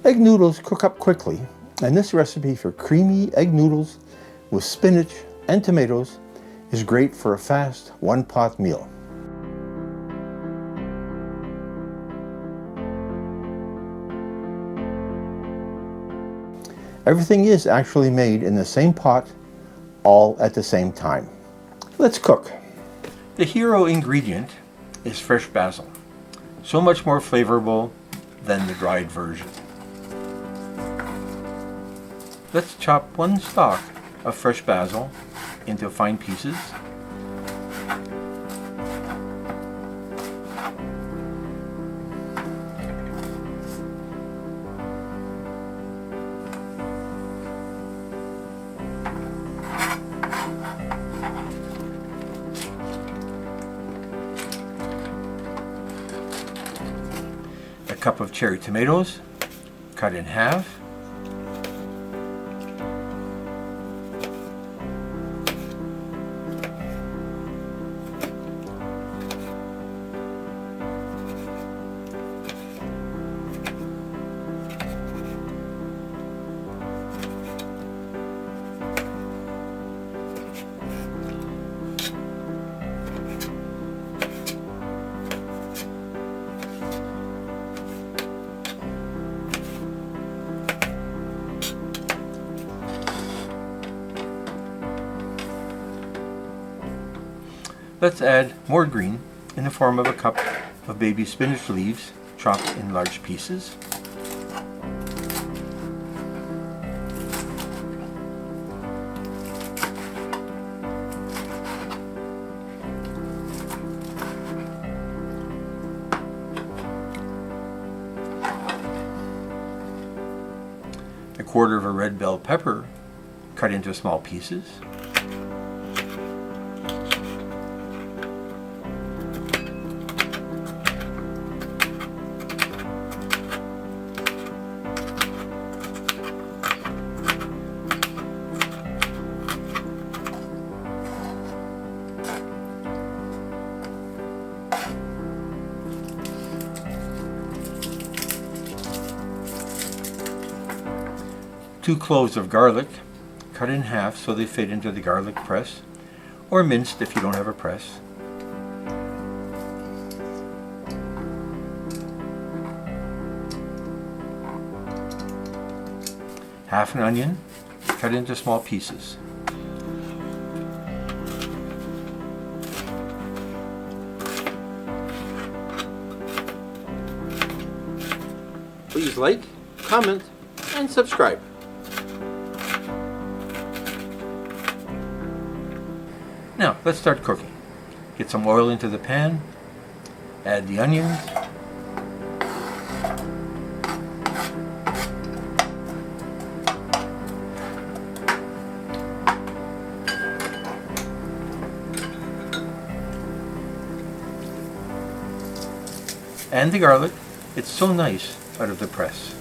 Egg noodles cook up quickly, and this recipe for creamy egg noodles with spinach and tomatoes is great for a fast one-pot meal. Everything is actually made in the same pot, all at the same time. Let's cook. The hero ingredient is fresh basil, so much more flavorful than the dried version. Let's chop one stalk of fresh basil into fine pieces. A cup of cherry tomatoes, cut in half. Let's add more green in the form of a cup of baby spinach leaves chopped in large pieces. A quarter of a red bell pepper cut into small pieces. Two cloves of garlic, cut in half so they fit into the garlic press, or minced if you don't have a press. Half an onion, cut into small pieces. Please like, comment, and subscribe. Now, let's start cooking. Get some oil into the pan, add the onions, and the garlic. It's so nice out of the press.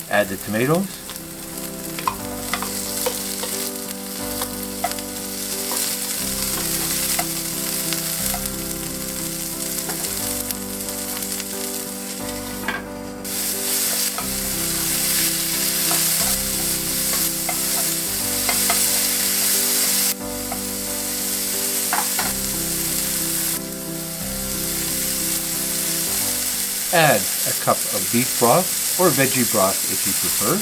Add the tomatoes. Add a cup of beef broth or veggie broth if you prefer.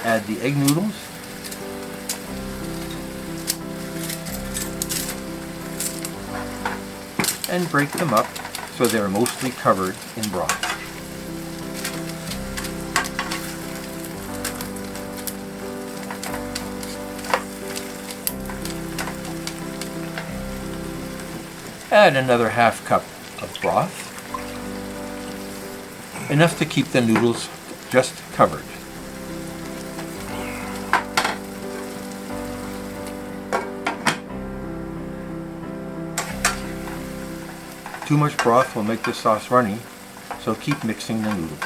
Add the egg noodles. and break them up so they are mostly covered in broth. Add another half cup of broth, enough to keep the noodles just covered. Too much broth will make the sauce runny, so keep mixing the noodles.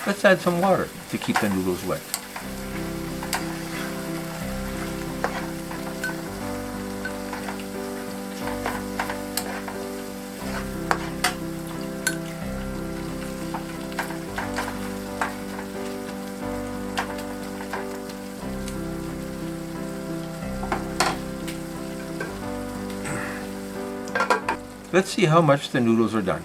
Let's add some water to keep the noodles wet. Let's see how much the noodles are done.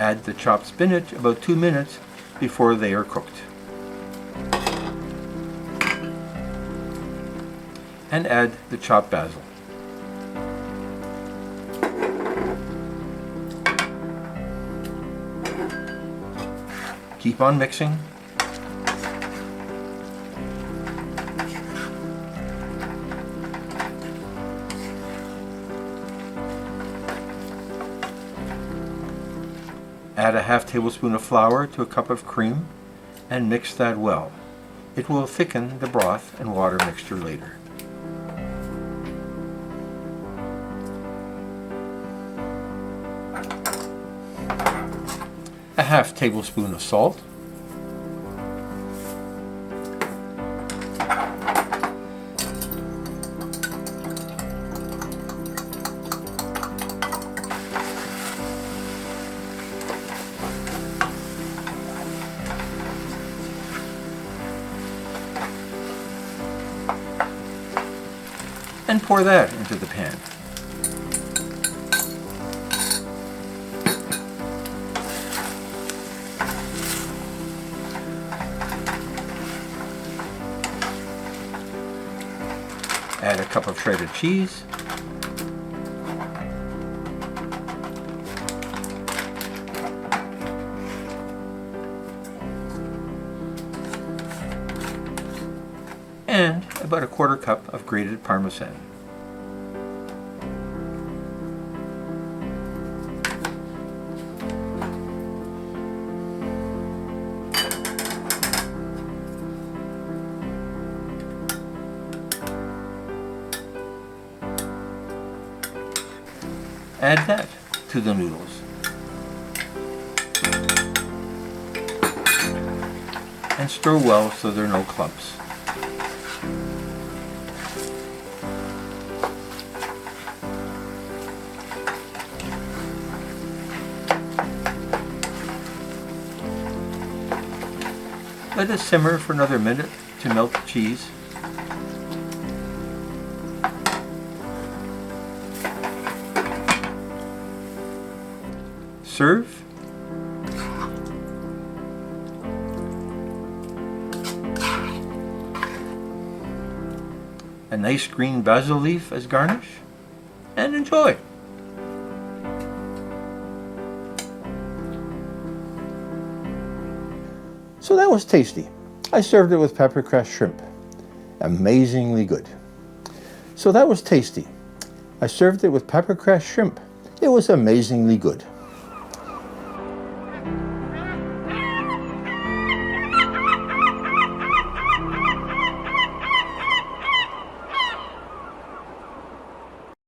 Add the chopped spinach about 2 minutes before they are cooked. And add the chopped basil. Keep on mixing. Add a half tablespoon of flour to a cup of cream and mix that well. It will thicken the broth and water mixture later. A half tablespoon of salt. And pour that into the pan. Add a cup of shredded cheese. And about a quarter cup of grated Parmesan. Add that to the noodles. And stir well so there are no clumps. Let it simmer for another minute to melt the cheese. Serve. A nice green basil leaf as garnish, and enjoy. So that was tasty. I served it with paprikash shrimp. Amazingly good. So that was tasty. I served it with paprikash shrimp. It was amazingly good.